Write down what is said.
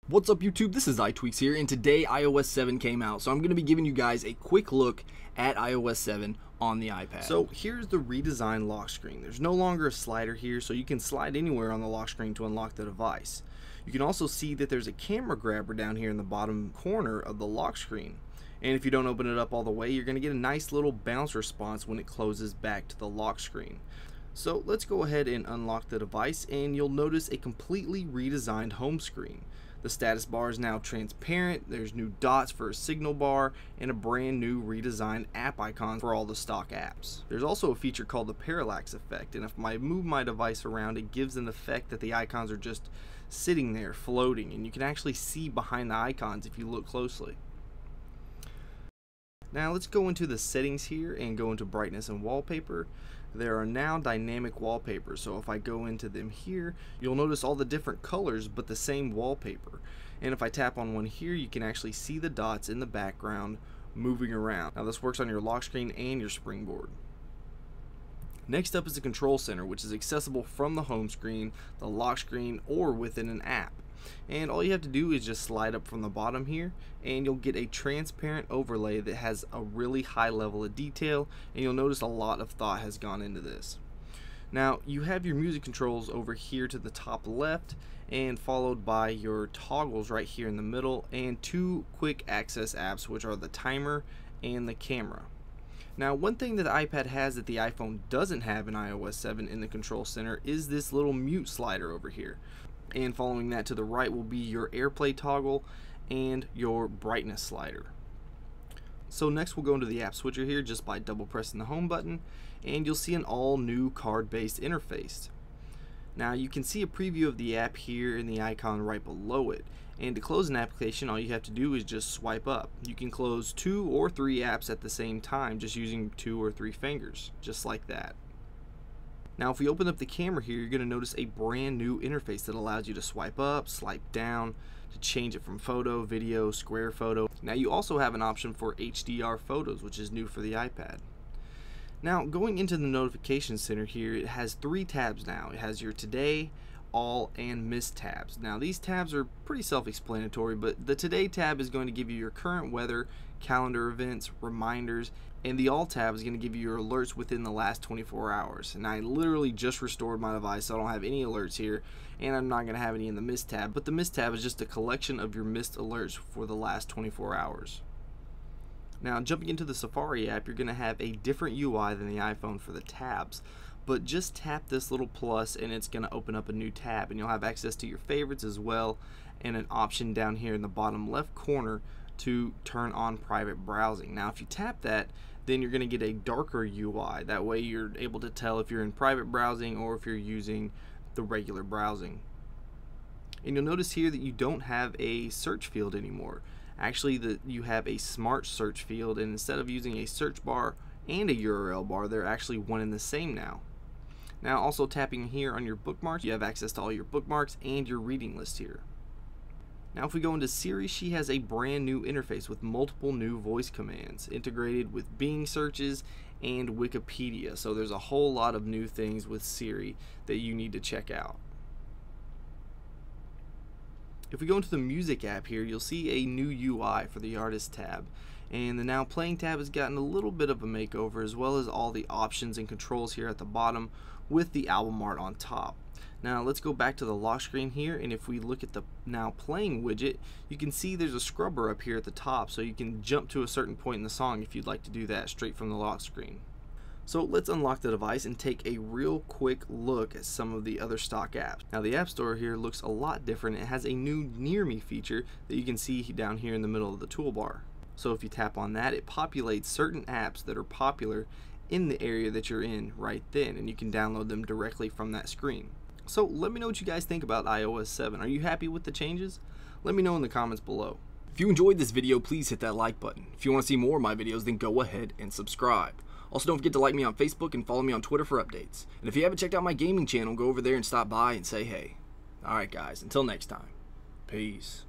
What's up YouTube, this is iTweaks here, and today iOS 7 came out, so I'm going to be giving you guys a quick look at iOS 7 on the iPad. So here's the redesigned lock screen. There's no longer a slider here, so you can slide anywhere on the lock screen to unlock the device. You can also see that there's a camera grabber down here in the bottom corner of the lock screen. And if you don't open it up all the way, you're going to get a nice little bounce response when it closes back to the lock screen. So let's go ahead and unlock the device, and you'll notice a completely redesigned home screen. The status bar is now transparent, there's new dots for a signal bar, and a brand new redesigned app icon for all the stock apps. There's also a feature called the parallax effect, and if I move my device around, it gives an effect that the icons are just sitting there floating, and you can actually see behind the icons if you look closely. Now let's go into the settings here and go into brightness and wallpaper. There are now dynamic wallpapers, so if I go into them here, you'll notice all the different colors but the same wallpaper. And if I tap on one here, you can actually see the dots in the background moving around. Now this works on your lock screen and your springboard. Next up is the control center, which is accessible from the home screen, the lock screen, or within an app. And all you have to do is just slide up from the bottom here, and you'll get a transparent overlay that has a really high level of detail, and you'll notice a lot of thought has gone into this. Now you have your music controls over here to the top left, and followed by your toggles right here in the middle, and two quick access apps, which are the timer and the camera. Now one thing that the iPad has that the iPhone doesn't have in iOS 7 in the control center is this little mute slider over here. And following that to the right will be your AirPlay toggle and your brightness slider. So next we'll go into the app switcher here just by double pressing the home button, and you'll see an all new card based interface. Now you can see a preview of the app here in the icon right below it, and to close an application all you have to do is just swipe up. You can close 2 or 3 apps at the same time just using 2 or 3 fingers, just like that. Now if we open up the camera here, you're going to notice a brand new interface that allows you to swipe up, swipe down, to change it from photo, video, square photo. Now you also have an option for HDR photos, which is new for the iPad. Now going into the notification center here, it has 3 tabs now. It has your today, all, and missed tabs. Now these tabs are pretty self-explanatory, but the today tab is going to give you your current weather, calendar events, reminders, and the all tab is going to give you your alerts within the last 24 hours. And I literally just restored my device, so I don't have any alerts here, and I'm not going to have any in the missed tab, but the missed tab is just a collection of your missed alerts for the last 24 hours. Now jumping into the Safari app, you're going to have a different UI than the iPhone for the tabs, but just tap this little plus and it's going to open up a new tab, and you'll have access to your favorites as well, and an option down here in the bottom left corner to turn on private browsing. Now if you tap that, then you're going to get a darker UI. That way you're able to tell if you're in private browsing or if you're using the regular browsing. And you'll notice here that you don't have a search field anymore. Actually, you have a smart search field, and instead of using a search bar and a URL bar, they're actually one and the same now. Now also tapping here on your bookmarks, you have access to all your bookmarks and your reading list here. Now if we go into Siri, she has a brand new interface with multiple new voice commands integrated with Bing searches and Wikipedia. So there's a whole lot of new things with Siri that you need to check out. If we go into the music app here, you'll see a new UI for the artist tab, and the now playing tab has gotten a little bit of a makeover, as well as all the options and controls here at the bottom with the album art on top. Now let's go back to the lock screen here, and if we look at the now playing widget, you can see there's a scrubber up here at the top, so you can jump to a certain point in the song if you'd like to do that straight from the lock screen. So let's unlock the device and take a real quick look at some of the other stock apps. Now the App Store here looks a lot different. It has a new Near Me feature that you can see down here in the middle of the toolbar. So if you tap on that, it populates certain apps that are popular in the area that you're in right then, and you can download them directly from that screen. So let me know what you guys think about iOS 7. Are you happy with the changes? Let me know in the comments below. If you enjoyed this video, please hit that like button. If you want to see more of my videos, then go ahead and subscribe. Also, don't forget to like me on Facebook and follow me on Twitter for updates. And if you haven't checked out my gaming channel, go over there and stop by and say hey. Alright guys, until next time, peace.